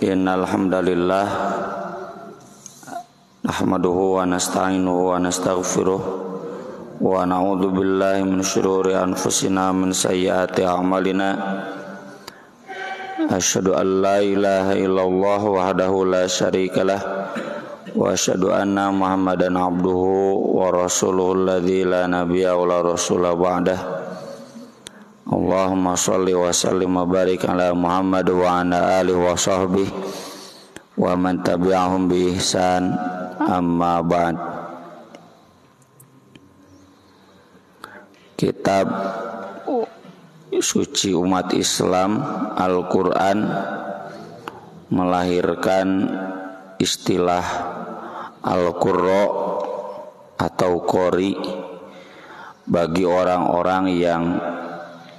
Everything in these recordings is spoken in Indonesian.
Innal hamdalillah nahmaduhu wa nasta'inuhu wa nastaghfiruh wa na'udzu billahi min shururi anfusina min sayyiati a'malina. Asyhadu an la ilaha illallah wahdahu la syarikalah wa asyhadu anna Muhammadan abduhu wa rasuluhu alladzi la nabiyya wa la rasula ba'dah. Allahumma shalli wa sallim wa barik ala Muhammad wa ala alihi wa sahbihi wa man tabi'ahum bi ihsan, amma ba'd. Kitab suci umat Islam Al-Quran melahirkan istilah Al-Qurra atau Qori bagi orang-orang yang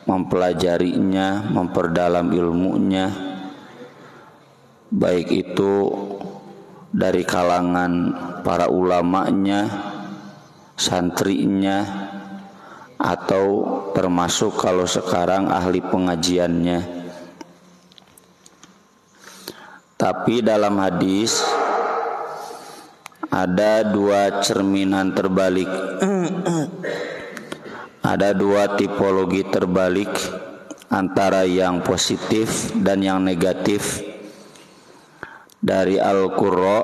mempelajarinya, memperdalam ilmunya, baik itu dari kalangan para ulamanya, santrinya, atau termasuk kalau sekarang ahli pengajiannya. Tapi dalam hadis ada dua cerminan terbalik. Ada dua tipologi terbalik antara yang positif dan yang negatif dari Al-Qurra,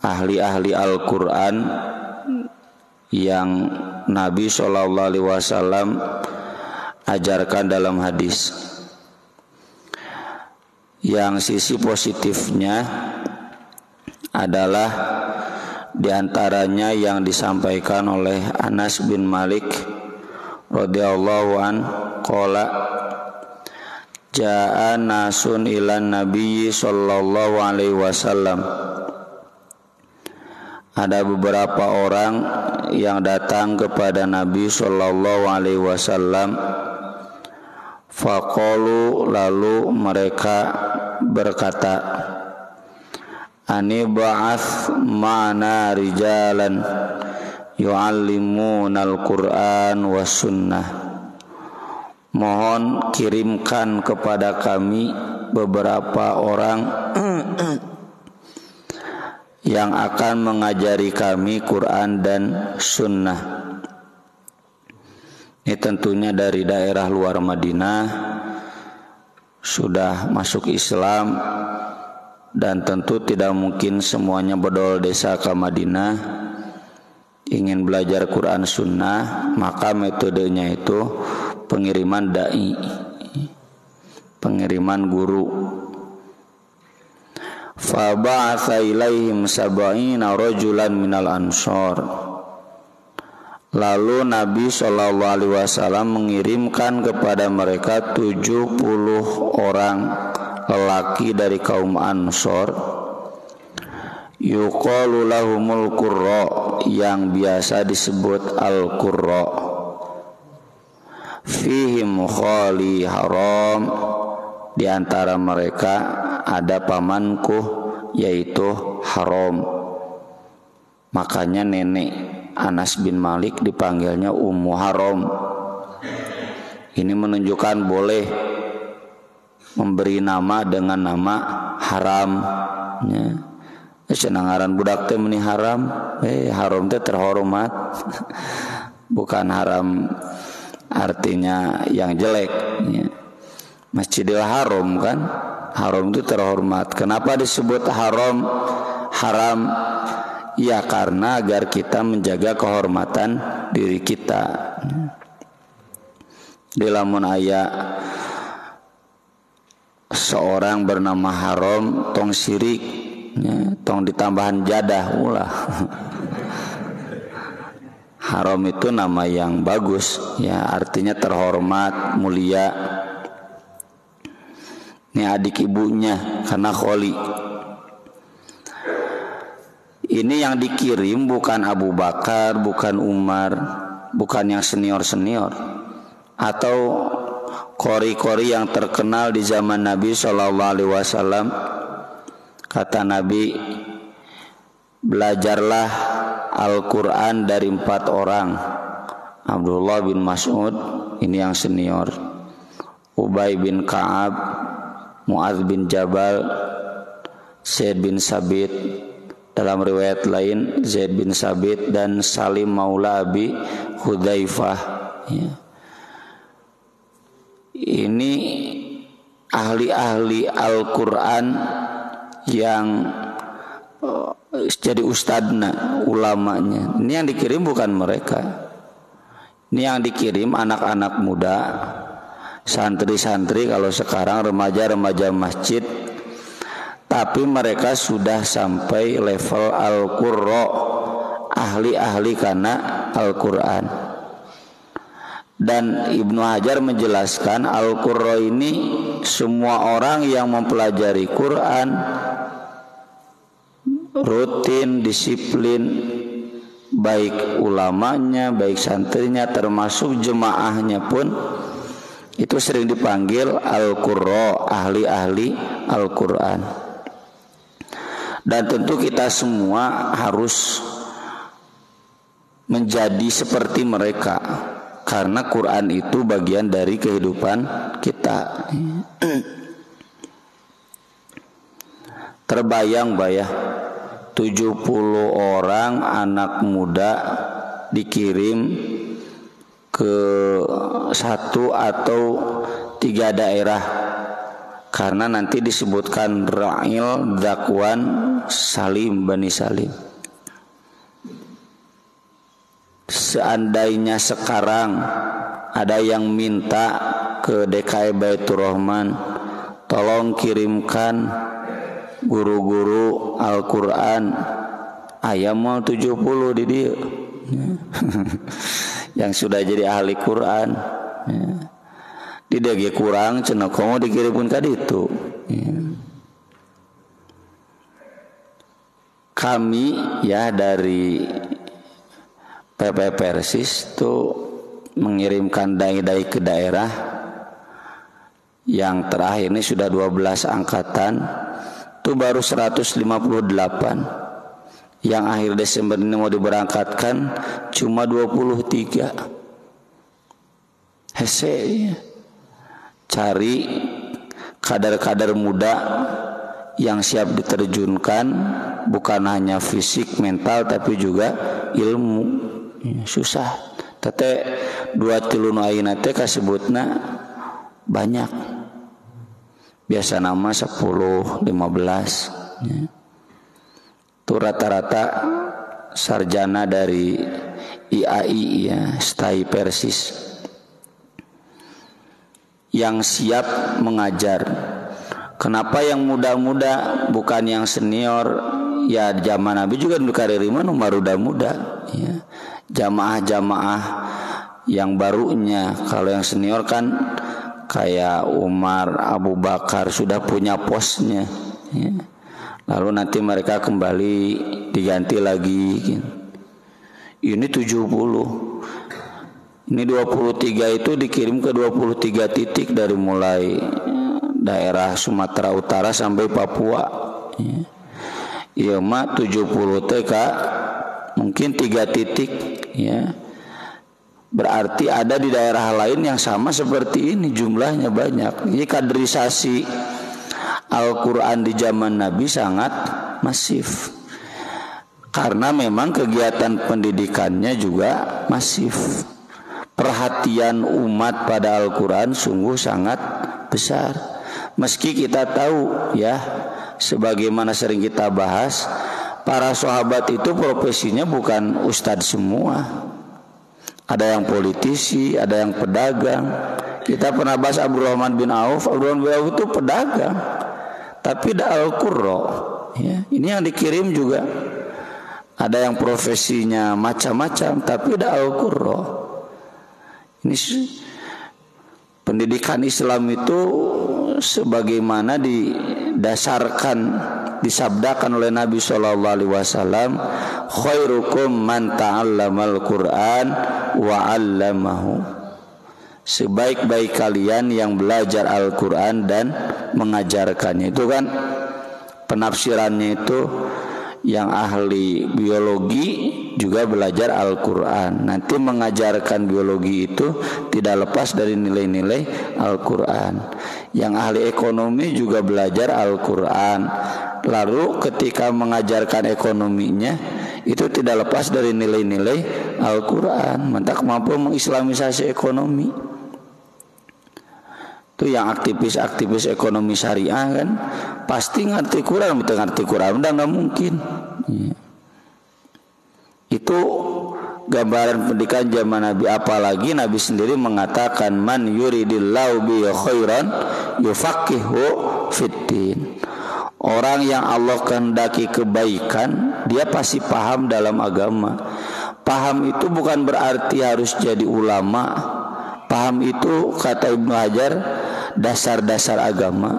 ahli-ahli Al-Quran yang Nabi SAW ajarkan dalam hadis. Yang sisi positifnya adalah diantaranya yang disampaikan oleh Anas bin Malik radhiyallahu an qala jaa nasun ilan nabiyyi sallallahu alaihi wasallam. Ada beberapa orang yang datang kepada Nabi sallallahu alaihi wasallam. Faqalu, lalu mereka berkata, ani ba'ath ma'ana rijalan yu'allimunal Qur'an was sunnah. Mohon kirimkan kepada kami beberapa orang yang akan mengajari kami Quran dan sunnah. Ini tentunya dari daerah luar Madinah, sudah masuk Islam, dan tentu tidak mungkin semuanya bedol desa ke Madinah ingin belajar Quran Sunnah. Maka metodenya itu pengiriman da'i, pengiriman guru. Fa ba'atsa ilaihim sab'ina rajulan minal ansor. Lalu Nabi SAW mengirimkan kepada mereka 70 orang lelaki dari kaum Ansor, yuqalu lahumul Qurra, yang biasa disebut Al-Qurra. Fihim khali haram, di antara mereka ada pamanku yaitu Haram. Makanya nenek Anas bin Malik dipanggilnya Ummu Haram. Ini menunjukkan boleh memberi nama dengan nama haram, ya. Senangaran budak teh meni haram, haram teh terhormat. Bukan haram artinya yang jelek, ya. Masjidil Haram kan, haram itu terhormat. Kenapa disebut haram? Haram, ya karena agar kita menjaga kehormatan diri kita. Di lamun aya seorang bernama Haram tong sirik, ya, tong ditambahan jadah ulah. Haram itu nama yang bagus, ya, artinya terhormat, mulia. Ini adik ibunya karena kholi. Ini yang dikirim bukan Abu Bakar, bukan Umar, bukan yang senior-senior, atau qori-qori yang terkenal di zaman Nabi SAW. Kata Nabi, belajarlah Al-Quran dari 4 orang. Abdullah bin Mas'ud, ini yang senior. Ubay bin Ka'ab, Mu'adz bin Jabal, Zaid bin Sabit, dalam riwayat lain Zaid bin Sabit, dan Salim maula Abi Hudzaifah. Ya. Ini ahli-ahli Al-Quran yang jadi ustadna, ulamanya. Ini yang dikirim bukan mereka. Ini yang dikirim anak-anak muda, santri-santri, kalau sekarang remaja-remaja masjid. Tapi mereka sudah sampai level Al-Qurra, ahli-ahli karena Al-Quran. Dan Ibnu Hajar menjelaskan Al-Qurra ini semua orang yang mempelajari Quran rutin, disiplin, baik ulamanya, baik santrinya, termasuk jemaahnya pun itu sering dipanggil Al-Qurra, ahli-ahli Al-Quran. Dan tentu kita semua harus menjadi seperti mereka, karena Quran itu bagian dari kehidupan kita. Terbayang bayah 70 orang anak muda dikirim ke 1 atau 3 daerah, karena nanti disebutkan Ra'il, Zakwan, Salim, Bani Salim. Seandainya sekarang ada yang minta ke DKI Baitur Rahman, tolong kirimkan guru-guru Al-Quran, ayam mau 70 di dia yang sudah jadi ahli Quran. Di dia kurang cenah komo dikirimkan ka ditu. Kami ya dari PP Persis itu mengirimkan dai-dai ke daerah. Yang terakhir ini sudah 12 angkatan, itu baru 158. Yang akhir Desember ini mau diberangkatkan cuma 23. Hese, cari kader-kader muda yang siap diterjunkan, bukan hanya fisik, mental, tapi juga ilmu. Susah. Tete 2-3 ayeuna teh kasebutna banyak. Biasa nama 10, 15. Itu rata-rata sarjana dari IAI ya, STAI Persis, yang siap mengajar. Kenapa yang muda-muda bukan yang senior? Ya zaman Nabi juga di karirima nomor muda-muda ya. Jamaah-jamaah yang barunya. Kalau yang senior kan kayak Umar, Abu Bakar sudah punya posnya ya. Lalu nanti mereka kembali diganti lagi gitu. Ini 70. Ini 23 itu dikirim ke 23 titik dari mulai daerah Sumatera Utara sampai Papua ya. Iya mah 70 TK mungkin 3 titik ya. Berarti ada di daerah lain yang sama seperti ini, jumlahnya banyak. Ini kaderisasi Al-Quran di zaman Nabi sangat masif, karena memang kegiatan pendidikannya juga masif. Perhatian umat pada Al-Quran sungguh sangat besar. Meski kita tahu ya, sebagaimana sering kita bahas, para sahabat itu profesinya bukan ustadz semua. Ada yang politisi, ada yang pedagang. Kita pernah bahas Abdurrahman bin Auf. Abdurrahman bin Auf itu pedagang, tapi ada Al-Qurra ya. Ini yang dikirim juga. Ada yang profesinya macam-macam, tapi ada Al-Qurra. Ini pendidikan Islam itu sebagaimana didasarkan, disabdakan oleh Nabi SAW, khairukum man ta'allamal Qur'an wa 'allamahu. Sebaik-baik kalian yang belajar Al-Quran dan mengajarkannya. Itu kan penafsirannya itu yang ahli biologi juga belajar Al-Quran. Nanti mengajarkan biologi itu tidak lepas dari nilai-nilai Al-Quran. Yang ahli ekonomi juga belajar Al-Quran. Lalu ketika mengajarkan ekonominya itu tidak lepas dari nilai-nilai Al-Quran. Mantap mampu mengislamisasi ekonomi. Itu yang aktivis-aktivis ekonomi syariah kan pasti ngerti Quran, betul ngerti Quran udah nggak mungkin. Itu gambaran pendidikan zaman Nabi. Apalagi Nabi sendiri mengatakan man yuridillahu bi khairan yufaqihu fiddin. Orang yang Allah kehendaki kebaikan, dia pasti paham dalam agama. Paham itu bukan berarti harus jadi ulama. Paham itu kata Ibnu Hajar dasar-dasar agama.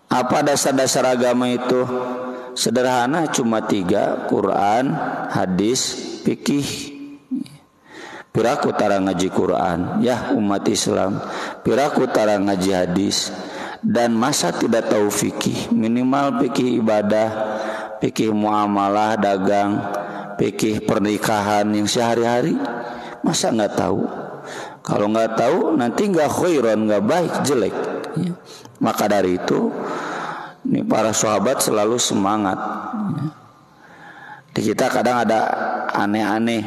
Apa dasar-dasar agama itu? Sederhana, cuma 3: Quran, hadis, fikih. Piraku tara ngaji Quran ya umat Islam, piraku tara ngaji hadis, dan masa tidak tahu fikih. Minimal fikih ibadah, fikih muamalah dagang, fikih pernikahan yang sehari-hari. Masa nggak tahu? Kalau nggak tahu nanti nggak khairan, nggak baik, jelek. Ya. Maka dari itu, ini para sahabat selalu semangat. Ya. Di kita kadang ada aneh-aneh.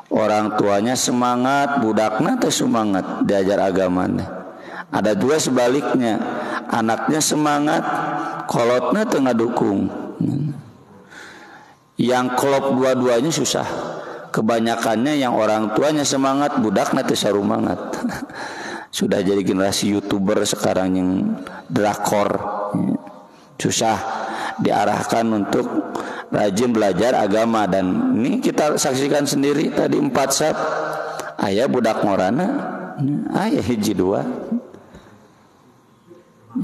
Orang tuanya semangat, budaknya teh semangat diajar agamanya. Ada juga sebaliknya, anaknya semangat, kolotnya tengah dukung. Yang klop dua-duanya susah. Kebanyakannya yang orang tuanya semangat, budaknya teh sarumangat. Sudah jadi generasi YouTuber sekarang yang drakor. Susah diarahkan untuk rajin belajar agama. Dan ini kita saksikan sendiri tadi 4 sab. Ayah budak ngorana, ayah hiji 2.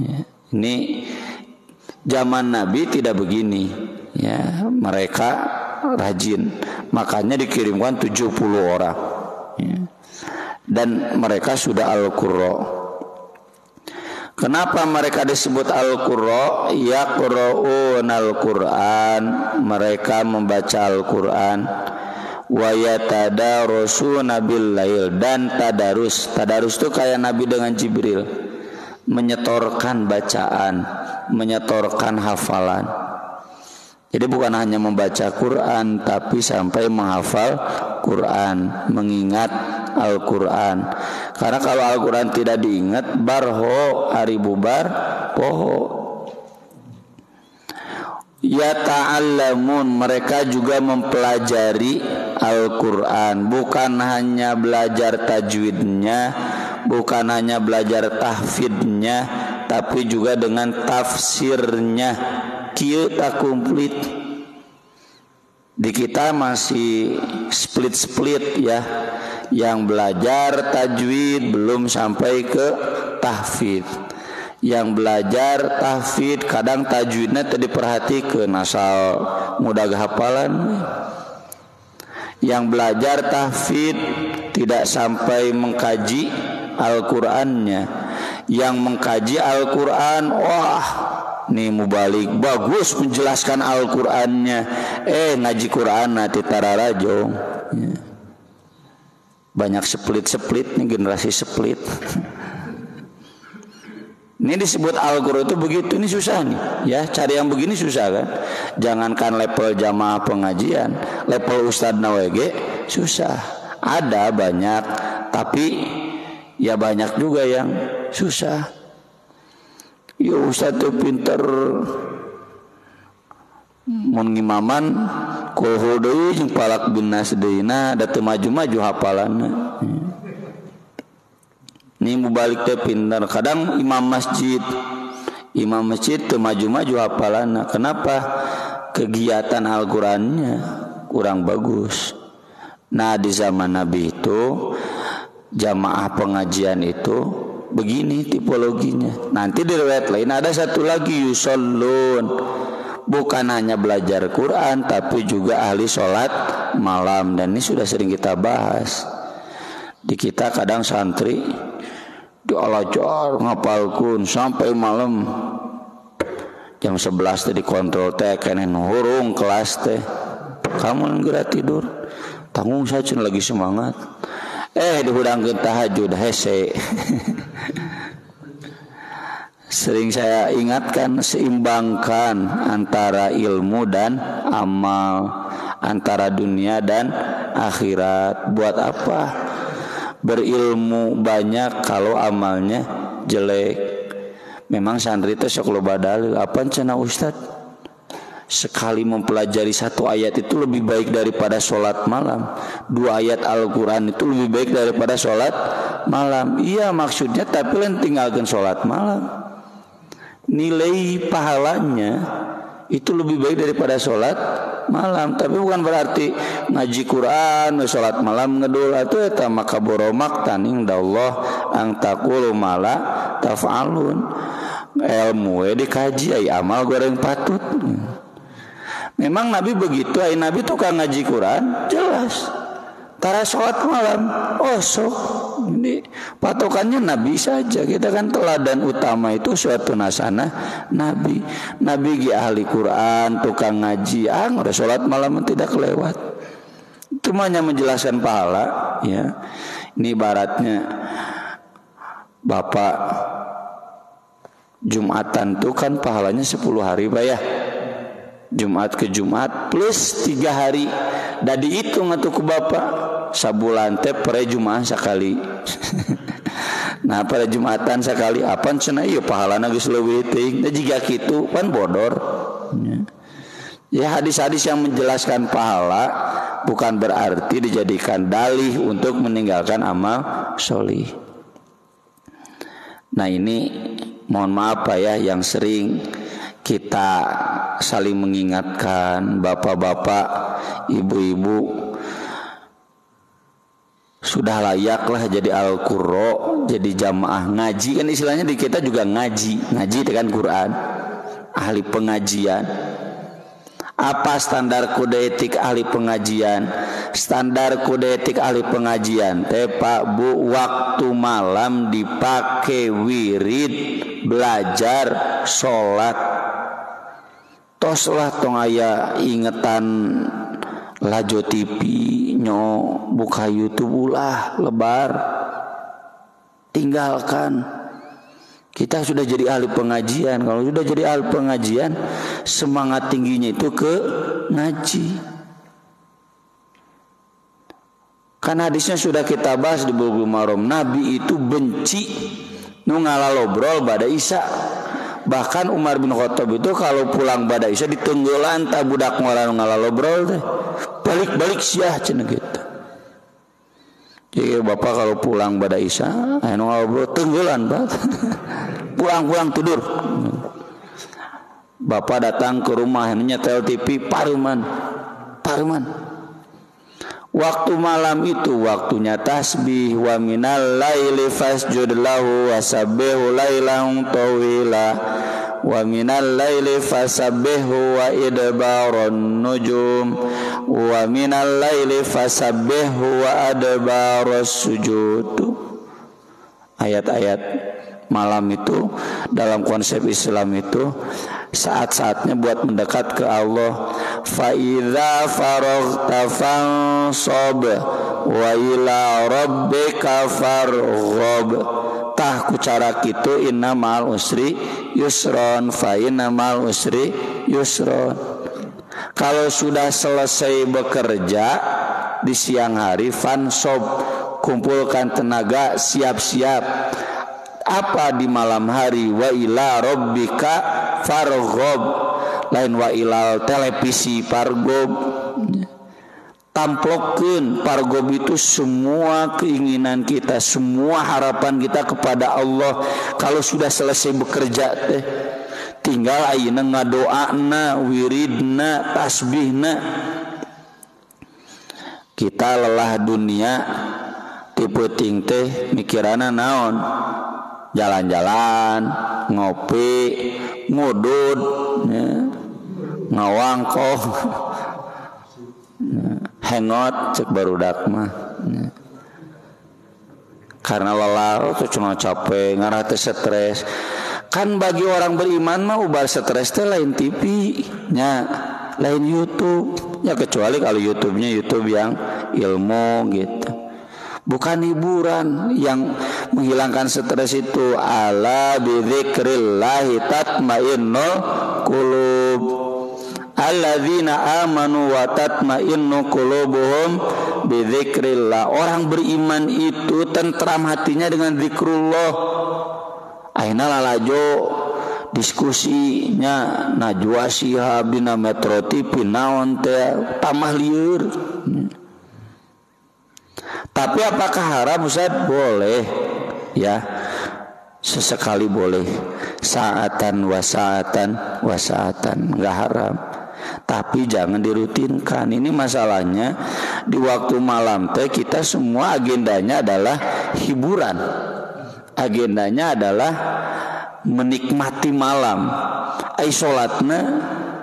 Ya, ini zaman Nabi tidak begini. Ya, mereka rajin, makanya dikirimkan 70 orang. Ya. Dan mereka sudah Al-Qurra. Kenapa mereka disebut Al-Qurra? Yaqra'un Al-Qur'an, mereka membaca Al-Qur'an. Wa yatadarusuna bil-lail, dan tadarus. Tadarus itu kayak Nabi dengan Jibril, menyetorkan bacaan, menyetorkan hafalan. Jadi bukan hanya membaca Quran, tapi sampai menghafal Quran, mengingat Al-Quran. Karena kalau Al-Quran tidak diingat, barho, hari bubar, poho. Yata'allamun, mereka juga mempelajari Al-Quran. Bukan hanya belajar tajwidnya, bukan hanya belajar tahfidnya, tapi juga dengan tafsirnya. Kieu tak komplit. Di kita masih split-split ya. Yang belajar tajwid belum sampai ke tahfidz. Yang belajar tahfidz kadang tajwidnya tadi perhatikan asal mudah hafalan. Yang belajar tahfidz tidak sampai mengkaji Al-Qur'annya. Yang mengkaji Al-Qur'an, wah, nih mubalik bagus menjelaskan Al-Qur'annya, ngaji Qur'an nanti tararajong. Ya. Banyak split-split nih, generasi split. Ini disebut Al-Qur'an itu begitu. Ini susah nih ya, cari yang begini susah kan. Jangankan level jamaah pengajian, level ustadz nawege susah. Ada banyak, tapi ya banyak juga yang susah. Ya ustadz itu pinter mun ngimaman kulhu deui jeung palak bin nas deuna da teu maju-maju hafalanna. Ini mubalik teh pinter. Kadang imam masjid teu maju-maju hafalanna. Kenapa? Kegiatan Al-Qur'annya kurang bagus. Nah, di zaman Nabi itu jamaah pengajian itu begini tipologinya. Nanti di riwayat lain ada satu lagi yusallun. Bukan hanya belajar Quran, tapi juga ahli sholat malam. Dan ini sudah sering kita bahas. Di kita kadang santri dialajar ngapalkun sampai malam. jam 11 teh dikontrol teh keneh hurung kelas teh kamu geura tidur tanggung saja lagi semangat dihudangkeun tahajud hese. Sering saya ingatkan, seimbangkan antara ilmu dan amal, antara dunia dan akhirat. Buat apa berilmu banyak kalau amalnya jelek? Memang santri itu sok loba dalil. Apaan cenah Ustaz? Sekali mempelajari satu ayat itu lebih baik daripada sholat malam. 2 ayat Al-Quran itu lebih baik daripada sholat malam. Iya maksudnya, tapi lain tinggalkan sholat malam. Nilai pahalanya itu lebih baik daripada sholat malam. Tapi bukan berarti ngaji Quran sholat malam ngedul atau eta maka boromak taning dallah ang taqulu mala taf'alun. Ilmu dikaji ai amal goreng patut. Memang Nabi begitu, Nabi tukang ngaji Quran jelas. Tara sholat malam, sok. Ini patokannya Nabi saja. Kita kan teladan utama itu suatu nasana Nabi. Nabi gi ahli Quran, tukang ngaji, udah sholat malam tidak kelewat. Itu hanya menjelaskan pahala, ya. Ini ibaratnya Bapak Jumatan tuh kan pahalanya 10 hari, Pak ya. Jumat ke Jumat plus 3 hari. Da dihitung atuh ku Bapak. Sabulan teh pere Jumat sekali. Nah pada Jumatan sekali apaan cenah ieu pahalana geus leuwih teuing. Da jiga kitu pan bodor. Ya hadis-hadis yang menjelaskan pahala bukan berarti dijadikan dalih untuk meninggalkan amal sholih. Nah ini mohon maaf Pak ya yang sering kita saling mengingatkan, bapak-bapak, ibu-ibu, sudah layaklah jadi al-qurra, jadi jamaah ngaji. Kan istilahnya di kita juga ngaji itu kan Quran, ahli pengajian. Apa standar kode etik ahli pengajian? Standar kode etik ahli pengajian teh Pak Bu, waktu malam dipakai wirid, belajar, sholat. Toslah tong aya ingetan Lajo TV nyo buka YouTube ulah lebar, tinggalkan. Kita sudah jadi ahli pengajian. Kalau sudah jadi ahli pengajian, semangat tingginya itu ke ngaji. Karena hadisnya sudah kita bahas di Bulughul Maram. Nabi itu benci nu ngalalobrol bada Isya. Bahkan Umar bin Khattab itu kalau pulang bada Isya ditenggelan tak budak ngoran ngalalobrol teh. Balik-balik siah cenah gitu. Jadi Bapak kalau pulang pada Isya, anu ngobrol tenggelan Pak. Pulang-pulang tidur. Bapak datang ke rumah nyetel TV paruman. Waktu malam itu waktunya tasbih, wa minal laili fasjud lahu wasabbihu lailan tawila. Wa minal laili fasabbihu wa idbaron nujum. Wa minal laili fasabbihu wa adbaros sujud. Ayat-ayat malam itu dalam konsep Islam itu saat-saatnya buat mendekat ke Allah. Fa idza faraghta fansab wa ila rabbika farghab. Tah ku cara kitu innamal usri yusron fa innamal usri yusron. Kalau sudah selesai bekerja di siang hari, fansab, kumpulkan tenaga, siap-siap. Apa di malam hari, wa ila rabbika farghab, lain wa ilal televisi pargob. Tamplokeun pargob itu semua keinginan kita, semua harapan kita kepada Allah. Kalau sudah selesai bekerja teh tinggal ayeuna ngadoana, wiridna, tasbihna. Kita lelah dunia tipe ting teh mikiranna naon? Jalan-jalan, ngopi, ngudud, ya, ngawangkoh, ya, hangot cek barudak mah. Ya. Karena lelah tuh cuma capek, ngarah teh stres. Kan bagi orang beriman mah ubar stres teh lain TV nya, lain YouTube ya, kecuali kalau YouTube-nya YouTube yang ilmu gitu, bukan hiburan yang menghilangkan stres itu. Ala bidzikrillahi tatmainnul qulub, alladzina amanu wa tatmainnu qulubuhum bidzikrillah. Orang beriman itu tentram hatinya dengan zikrullah. Aina lalajo diskusinya Najwa Shihab dina Metro TV naon teh tamah lieur. Tapi apakah haram Ustaz? Boleh ya, sesekali boleh, saatan wasaatan enggak haram, tapi jangan dirutinkan. Ini masalahnya di waktu malam teh kita semua agendanya adalah hiburan, agendanya adalah menikmati malam. Ai salatna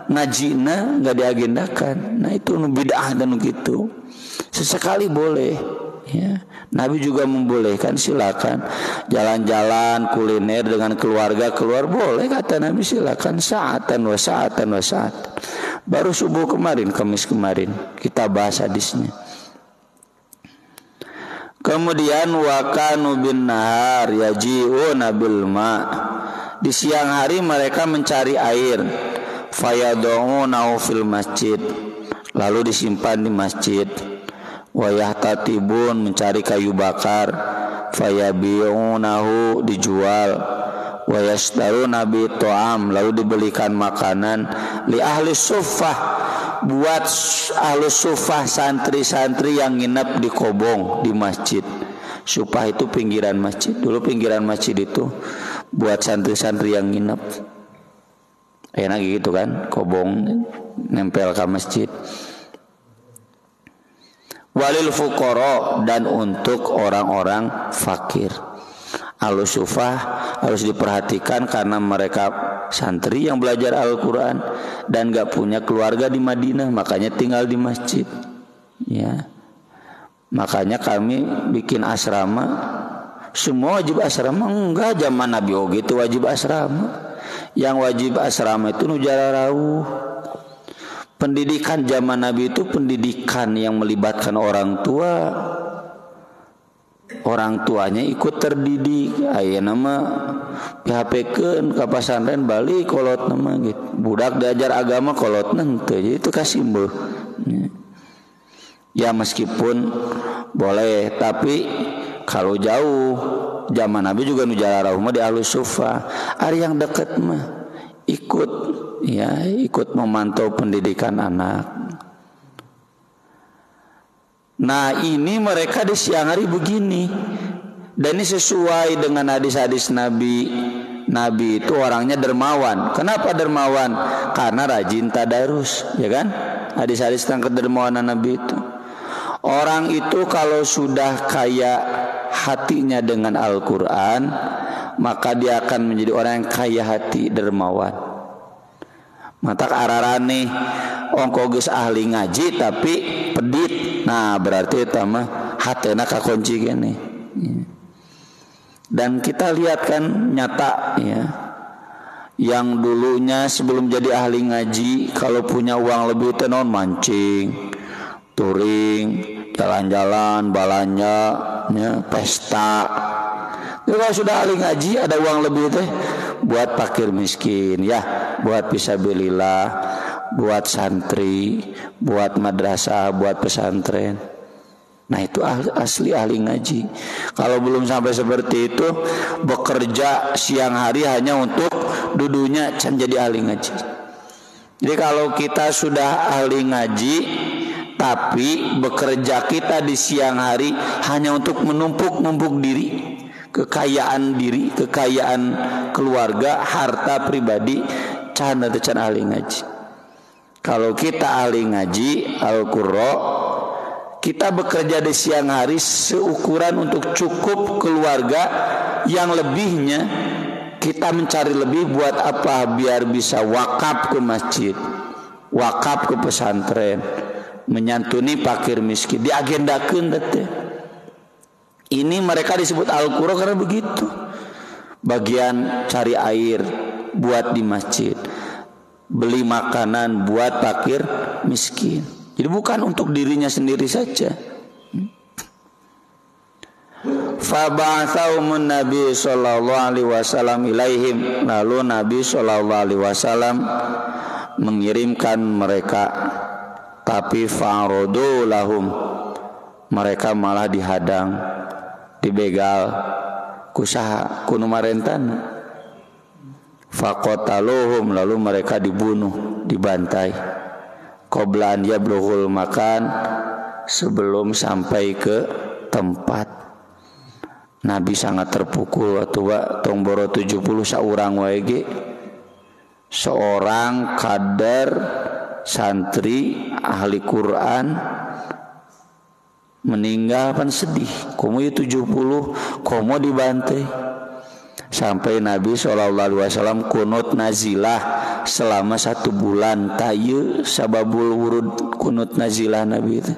ngajina enggak diagendakan. Nah itu bid'ah dan gitu. Sesekali boleh ya. Nabi juga membolehkan, silakan jalan-jalan kuliner dengan keluarga keluar boleh kata Nabi, silakan saatan wasaatan. Baru subuh kemarin, Kamis kemarin kita bahas hadisnya. Kemudian wakanu bin nahar yaji'una bil ma, di siang hari mereka mencari air, fayad'unahu fil masjid, lalu disimpan di masjid. Wayahtatibun, mencari kayu bakar, fayabi'unahu, dijual. Wayashtaruna bi ta'am, lalu dibelikan makanan li ahli suffah, buat ahli suffah, santri-santri yang nginep di kobong di masjid. Suffah itu pinggiran masjid. Dulu pinggiran masjid itu buat santri-santri yang nginep. Enak gitu kan, kobong nempel ke masjid. Walil fuqara, dan untuk orang-orang fakir. Ahlus sufah harus diperhatikan karena mereka santri yang belajar Al-Quran dan gak punya keluarga di Madinah, makanya tinggal di masjid ya. Makanya kami bikin asrama. Semua wajib asrama? Enggak, zaman Nabi oge itu wajib asrama. Yang wajib asrama itu nu jalarauh. Pendidikan zaman Nabi itu pendidikan yang melibatkan orang tua. Orang tuanya ikut terdidik. Ayeuna mah PHP-keun ka pasantren balik kolot nama gitu. Budak diajar agama kolot teu. Jadi itu kasih mbeuh. Ya meskipun boleh, tapi kalau jauh zaman Nabi juga nu jalarauh mah di ahlus sufa. Ari yang deket mah ikut ya, ikut memantau pendidikan anak. Nah ini mereka di siang hari begini. Dan ini sesuai dengan hadis-hadis Nabi. Nabi itu orangnya dermawan. Kenapa dermawan? Karena rajin tadarus, ya kan? Hadis-hadis tentang kedermawanan Nabi itu. Orang itu kalau sudah kaya hatinya dengan Al-Quran, maka dia akan menjadi orang yang kaya hati, dermawan. Matak ararane ongko geus ahli ngaji tapi pedit. Nah berarti eta mah hatena kakunci gini. Dan kita lihat kan nyata ya, yang dulunya sebelum jadi ahli ngaji kalau punya uang lebih tenon mancing, touring, jalan-jalan, balanja, ya, pesta. Jadi kalau sudah ahli ngaji ada uang lebih teh buat fakir miskin ya, buat fisabilillah, buat santri, buat madrasah, buat pesantren. Nah itu asli ahli ngaji. Kalau belum sampai seperti itu, bekerja siang hari hanya untuk dudunya can jadi ahli ngaji. Jadi kalau kita sudah ahli ngaji tapi bekerja kita di siang hari hanya untuk menumpuk diri, kekayaan diri, kekayaan keluarga, harta pribadi, can ahli ngaji. Kalau kita ahli ngaji Al-Qurra, kita bekerja di siang hari seukuran untuk cukup keluarga, yang lebihnya kita mencari lebih buat apa? Biar bisa wakaf ke masjid, wakaf ke pesantren, menyantuni fakir miskin, diagendakeun teh. Ini mereka disebut Al-Qurra karena begitu. bagian cari air buat di masjid, beli makanan buat fakir miskin. Jadi bukan untuk dirinya sendiri saja. Faba'athahum Nabi sallallahu alaihi wasallam ilaihim, lalu Nabi sallallahu alaihi wasallam mengirimkan mereka, tapi fa'aradu lahum, mereka malah dihadang, dibegal kusaha kunu marentan. Faqataluhum, lalu mereka dibunuh, dibantai. Qabla an yablughul makan, sebelum sampai ke tempat. Nabi sangat terpukul atuh tong boro 70 saurang wae ge. Seorang kader santri ahli Quran meninggal pan sedih. Komo 70 komo dibantai. Sampai Nabi SAW kunut nazilah selama 1 bulan. Tayu sababul wurud kunut nazilah Nabi itu.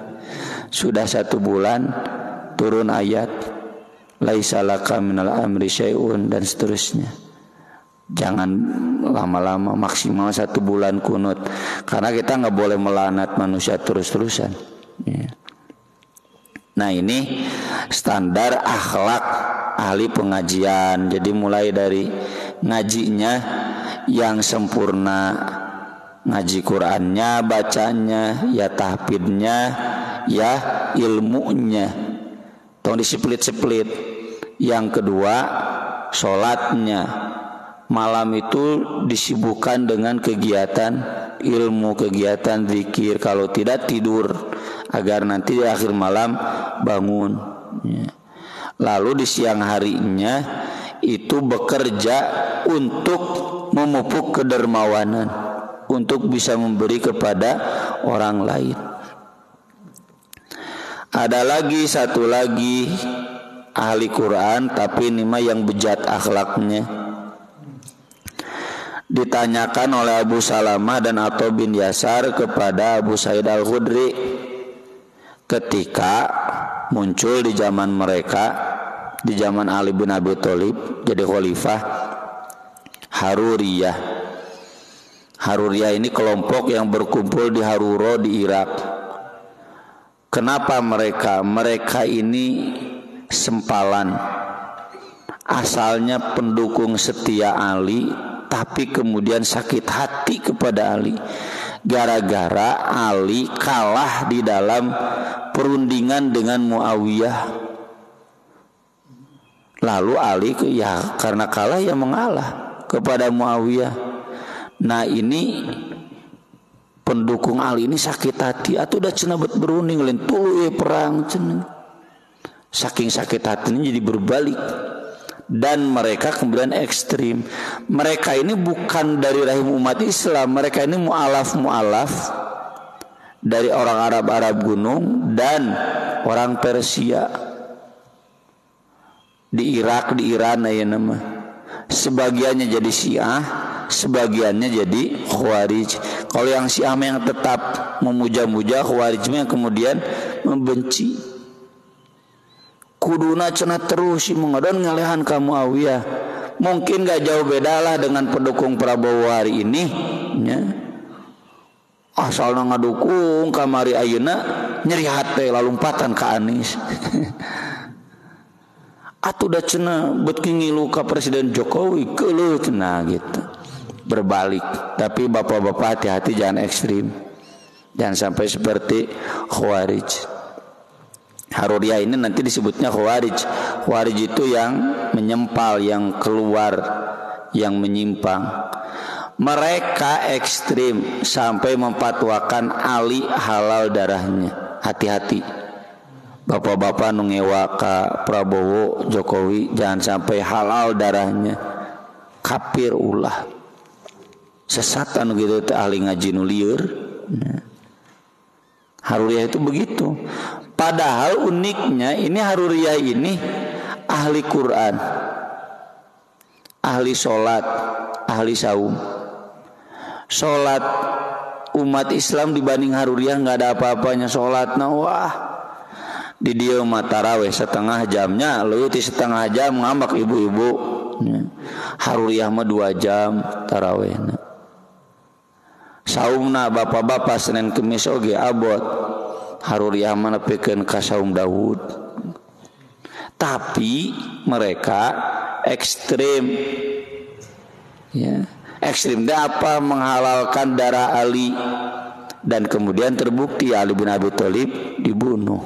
Sudah 1 bulan turun ayat laisa laka minal amri syai'un dan seterusnya. Jangan lama-lama, maksimal 1 bulan kunut, karena kita nggak boleh melanat manusia terus-terusan ya. Nah ini standar akhlak ahli pengajian. Jadi mulai dari ngajinya yang sempurna, ngaji Qur'annya, bacanya, ya tahfidnya, ya ilmunya, tong disiplit-siplit. Yang kedua, sholatnya malam itu disibukkan dengan kegiatan ilmu, kegiatan zikir, kalau tidak tidur, agar nanti di akhir malam bangun ya. Lalu di siang harinya itu bekerja untuk memupuk kedermawanan, untuk bisa memberi kepada orang lain. Ada lagi satu lagi ahli Quran, tapi ini mah yang bejat akhlaknya. Ditanyakan oleh Abu Salamah dan Atha bin Yasar kepada Abu Sa'id Al-Khudri ketika muncul di zaman mereka, di zaman Ali bin Abi Thalib jadi khalifah, Haruriyah. Haruriyah ini kelompok yang berkumpul di Haruro di Irak. Kenapa mereka? Mereka ini sempalan, asalnya pendukung setia Ali, tapi kemudian sakit hati kepada Ali gara-gara Ali kalah di dalam perundingan dengan Muawiyah. Lalu Ali ya karena kalah ya mengalah kepada Muawiyah. Nah ini pendukung Ali ini sakit hati, atau udah cenah bet berunding lain tuluy perang cenah. Saking sakit hatinya jadi berbalik, dan mereka kemudian ekstrim. Mereka ini bukan dari rahim umat Islam, mereka ini mu'alaf dari orang Arab gunung dan orang Persia. Di Irak, di Iran ya nama. Sebagiannya jadi Syiah, sebagiannya jadi Khawarij. Kalau yang Syiah yang tetap memuja-muja, Khawarij yang kemudian membenci. Kuduna cenah terus si mengadon ngalehan ka Muawiyah. Mungkin gak jauh bedalah dengan pendukung Prabowo hari ini ya. Asalna ngadukung kamari ayeuna nyeri hate lalumpatan ka Anies. Atuh da cenah beut ngilu ka Presiden Jokowi keuleuh cenah gitu. Berbalik. Tapi bapak-bapak hati-hati, jangan ekstrim. Jangan sampai seperti Khawarij. Haruriyah ini nanti disebutnya Khawarij. Khawarij itu yang menyempal, yang keluar, yang menyimpang. Mereka ekstrim sampai memfatwakan Ali halal darahnya. Hati-hati. Bapak-bapak nu ngewa ka Prabowo Jokowi, jangan sampai halal darahnya. Kafir ulah. Sesat anu gitu teh ahli ngaji nu lieur. Haruriyah itu begitu. Padahal uniknya ini Haruriyah ini ahli Quran, ahli sholat, ahli saum. Sholat umat Islam dibanding Haruriyah nggak ada apa-apanya. Sholat wah di dia mah taraweh setengah jamnya, leuwih ti setengah jam ngambak ibu-ibu Haruriyah mah 2 jam tarawihna. Saumna bapak-bapak Senin Kemis oge abot. Haruriyah mah nepikeun ka saum Daud. Tapi mereka ekstrim. Ya, ekstrim teh apa? Menghalalkan darah Ali. Dan kemudian terbukti Ali bin Abi Thalib dibunuh.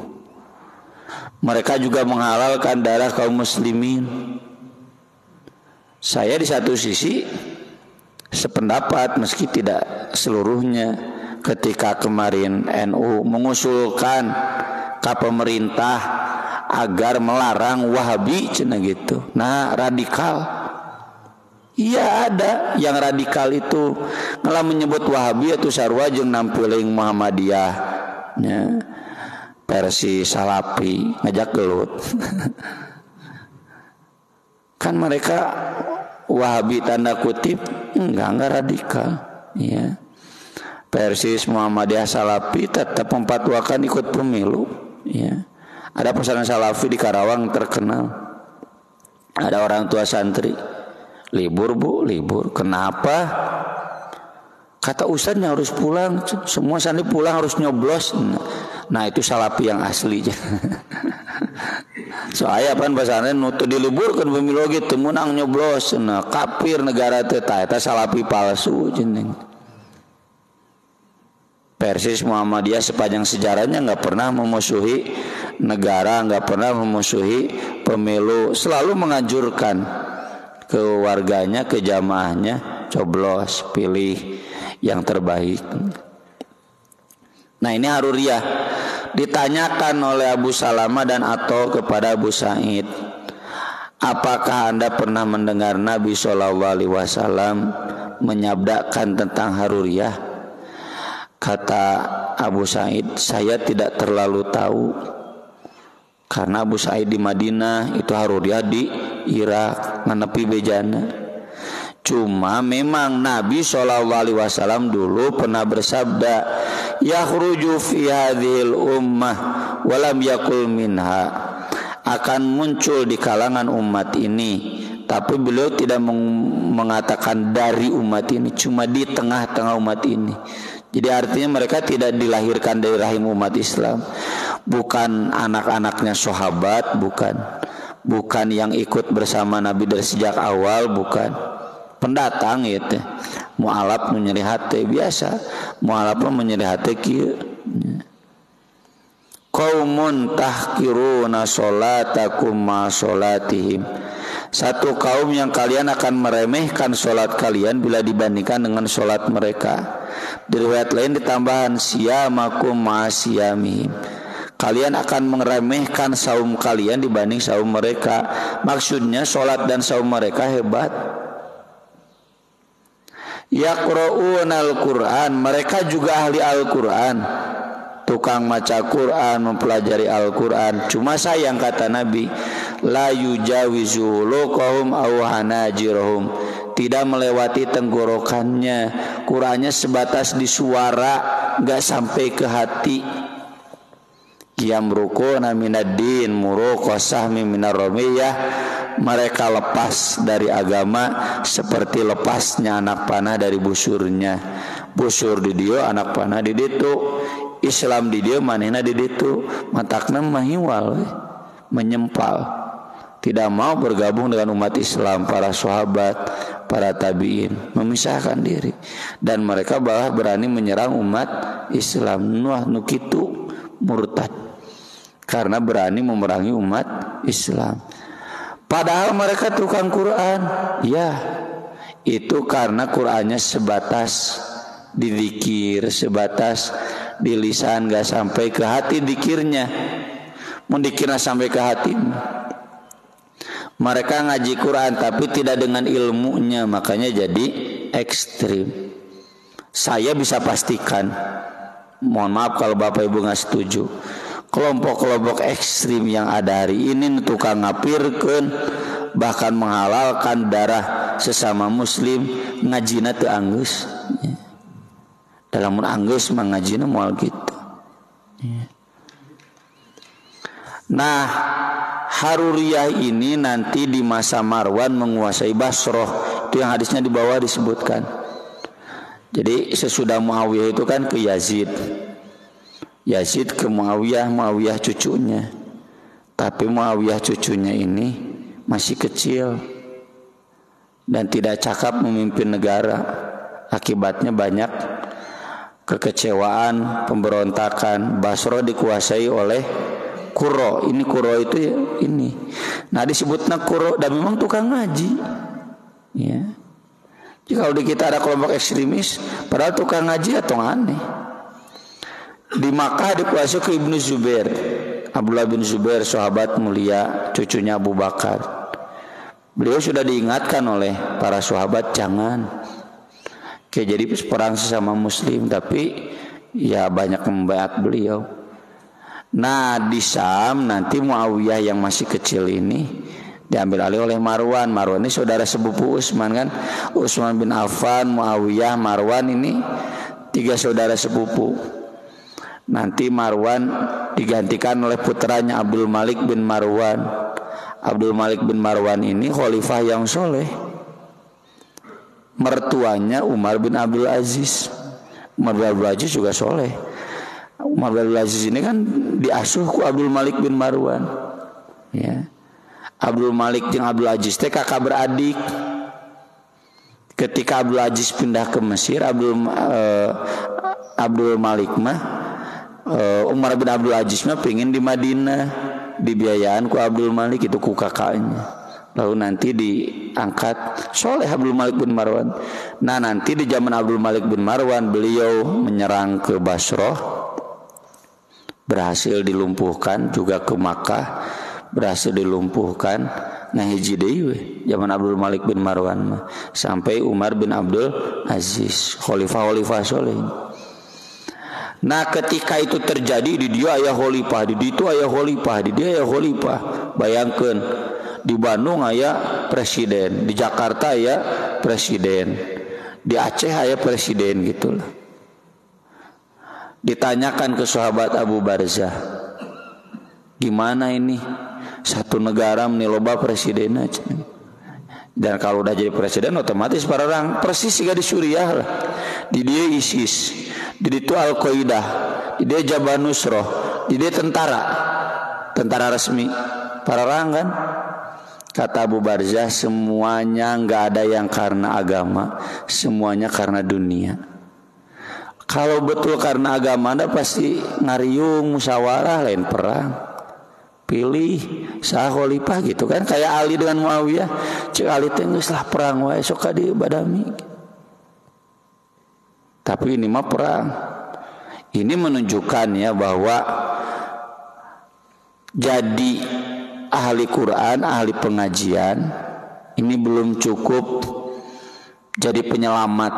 Mereka juga menghalalkan darah kaum muslimin. Saya di satu sisi sependapat meski tidak seluruhnya. Ketika kemarin NU mengusulkan ke pemerintah agar melarang Wahabi cenah gitu. Nah, radikal. Iya ada yang radikal itu ngelah menyebut Wahabi atau sarua jeung nampiling Muhammadiyah nya versi Salafi ngajak gelut. Kan mereka Wahabi tanda kutip enggak radikal ya. Versi Muhammadiyah Salafi tetap memfatwakan ikut pemilu ya. Ada pesantren Salafi di Karawang terkenal. Ada orang tua santri libur bu, libur. Kenapa? Kata ustadznya harus pulang. Semua santri pulang harus nyoblos. Nah itu Salafi yang asli. Soalnya pan pesantren nutu diliburkan pemilu gitu menang nyoblos. Nah kafir negara teh eta Salafi palsu jeneng. Persis Muhammadiyah sepanjang sejarahnya nggak pernah memusuhi negara, nggak pernah memusuhi pemilu, selalu menganjurkan ke warganya, ke jamaahnya coblos, pilih yang terbaik. Nah ini Haruriyah ditanyakan oleh Abu Salamah dan Atha kepada Abu Sa'id, apakah anda pernah mendengar Nabi SAW menyabdakan tentang Haruriyah? Kata Abu Sa'id, saya tidak terlalu tahu, karena Abu Sa'id di Madinah, itu Haruriyah di Irak nganepi bejana. Cuma memang Nabi SAW dulu pernah bersabda, yakhruju fi hadhil ummah walam yakul minha, akan muncul di kalangan umat ini, tapi beliau tidak mengatakan dari umat ini, cuma di tengah-tengah umat ini. Jadi artinya mereka tidak dilahirkan dari rahim umat Islam, bukan anak-anaknya sahabat, bukan yang ikut bersama Nabi dari sejak awal, bukan pendatang gitu. Mu'alaf nu nyeri hati biasa, mu'alaf nu nyeri hati kieu. Qaumun tahqiruna sholatakum ma sholatihim, satu kaum yang kalian akan meremehkan sholat kalian bila dibandingkan dengan sholat mereka. Di riwayat lain ditambahan siyamakum ma siyamihim, kalian akan meremehkan saum kalian dibanding saum mereka. Maksudnya sholat dan saum mereka hebat. Yaqra'unal Qur'an, mereka juga ahli Al-Quran, tukang maca Quran, mempelajari Al-Quran. Cuma sayang kata Nabi, la yujawizu luqahum aw hanajirhum, tidak melewati tenggorokannya. Qurannya sebatas di suara, enggak sampai ke hati. Yamruquna minaddin muruqasahmi minar ramiyah, mereka lepas dari agama seperti lepasnya anak panah dari busurnya. Busur di dia, anak panah di ditu. Islam di dia, manehna di ditu. Matakna mahiwal, menyempal, tidak mau bergabung dengan umat Islam. Para sahabat, para tabi'in memisahkan diri, dan mereka bahkan berani menyerang umat Islam. Nuh nukitu murtad karena berani memerangi umat Islam. Padahal mereka tukang Quran. Ya, itu karena Qurannya sebatas di zikir, sebatas di lisan, gak sampai ke hati zikirnya. Mun dikirna sampai ke hati. Mereka ngaji Quran tapi tidak dengan ilmunya, makanya jadi ekstrim. Saya bisa pastikan, mohon maaf kalau Bapak Ibu nggak setuju, kelompok-kelompok ekstrim yang ada hari ini tukang ngapirkeun, bahkan menghalalkan darah sesama muslim, ngajina teu anggeus. Dalam mun anggeus mah ngajina moal gitu. Nah, Haruriyah ini nanti di masa Marwan menguasai Basrah. Itu yang hadisnya di bawah disebutkan. Jadi sesudah Muawiyah itu kan ke Yazid. Yazid ke Muawiyah, Muawiyah cucunya. Tapi Muawiyah cucunya ini masih kecil dan tidak cakap memimpin negara. Akibatnya banyak kekecewaan, pemberontakan. Basrah dikuasai oleh Qurra. Ini Qurra itu ya, ini. Nah disebutnya Qurra dan memang tukang ngaji. Ya. Jika kalau di kita ada kelompok ekstremis, padahal tukang ngaji atau aneh. Di Makkah dikuasai ke Ibnu Zubair. Abdullah bin Zubair, sahabat mulia, cucunya Abu Bakar. Beliau sudah diingatkan oleh para sahabat jangan. Jadi perang sesama Muslim, tapi ya banyak membaiat beliau. Nah di Syam nanti Muawiyah yang masih kecil ini diambil alih oleh Marwan. Marwan ini saudara sepupu Utsman kan. Utsman bin Affan, Muawiyah, Marwan ini 3 saudara sepupu. Nanti Marwan digantikan oleh putranya Abdul Malik bin Marwan. Abdul Malik bin Marwan ini khalifah yang soleh. Mertuanya Umar bin Abdul Aziz. Umar bin Abdul Aziz juga soleh. Umar bin Abdul Aziz ini kan diasuh ku Abdul Malik bin Marwan. Ya. Abdul Malik jeung Abdul Aziz teh kakak beradik. Ketika Abdul Aziz pindah ke Mesir, Abdul Malik mah Umar bin Abdul Aziz mah pengen di Madinah, dibiayaan ku Abdul Malik itu ku kakaknya. Lalu nanti diangkat soleh Abdul Malik bin Marwan. Nah nanti di zaman Abdul Malik bin Marwan beliau menyerang ke Basrah, berhasil dilumpuhkan, juga ke Makkah berhasil dilumpuhkan. Nah hiji deui zaman Abdul Malik bin Marwan sampai Umar bin Abdul Aziz, khalifah soleh. Nah ketika itu terjadi, di dia aya khalifah, di ditu aya khalifah, di dia aya khalifah. Bayangkeun di Bandung aya presiden, di Jakarta aya presiden, di Aceh aya presiden gitulah. Ditanyakan ke sahabat Abu Barzah, gimana ini satu negara meniloba presiden aja. Dan kalau udah jadi presiden otomatis para orang persis juga di Suriah lah. Di dia ISIS, di itu Al-Qaeda, di dia Jabhat Nusrah, di dia tentara resmi para orang kan. Kata Abu Barzah, semuanya nggak ada yang karena agama, semuanya karena dunia. Kalau betul karena agama, Anda pasti ngariung musyawarah lain perang. Pilih sah khalifah gitu kan, kayak Ali dengan Muawiyah. Cek Ali teh geus lah perang wae sok ka dieu badami. Tapi ini mah perang. Ini menunjukkan ya bahwa jadi ahli Quran, ahli pengajian ini belum cukup jadi penyelamat.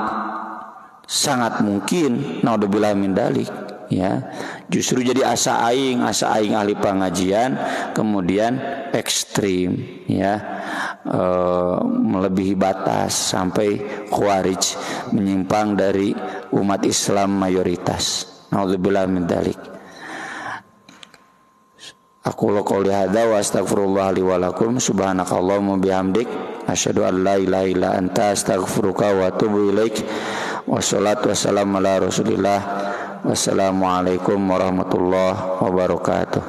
Sangat mungkin naudzubillah min dalik ya, justru jadi asa aing ahli pengajian kemudian ekstrim ya, melebihi batas sampai khawarij, menyimpang dari umat Islam mayoritas. Naudzubillah min dalik. Aku qouli hadza wa astaghfirullah li wa lakum, subhanakallahumma bihamdik, asyhadu an la ilaha illa anta, astaghfiruka wa atubu ilaik. Wassalatu wassalamu ala Rasulillah. Wassalamualaikum warahmatullahi wabarakatuh.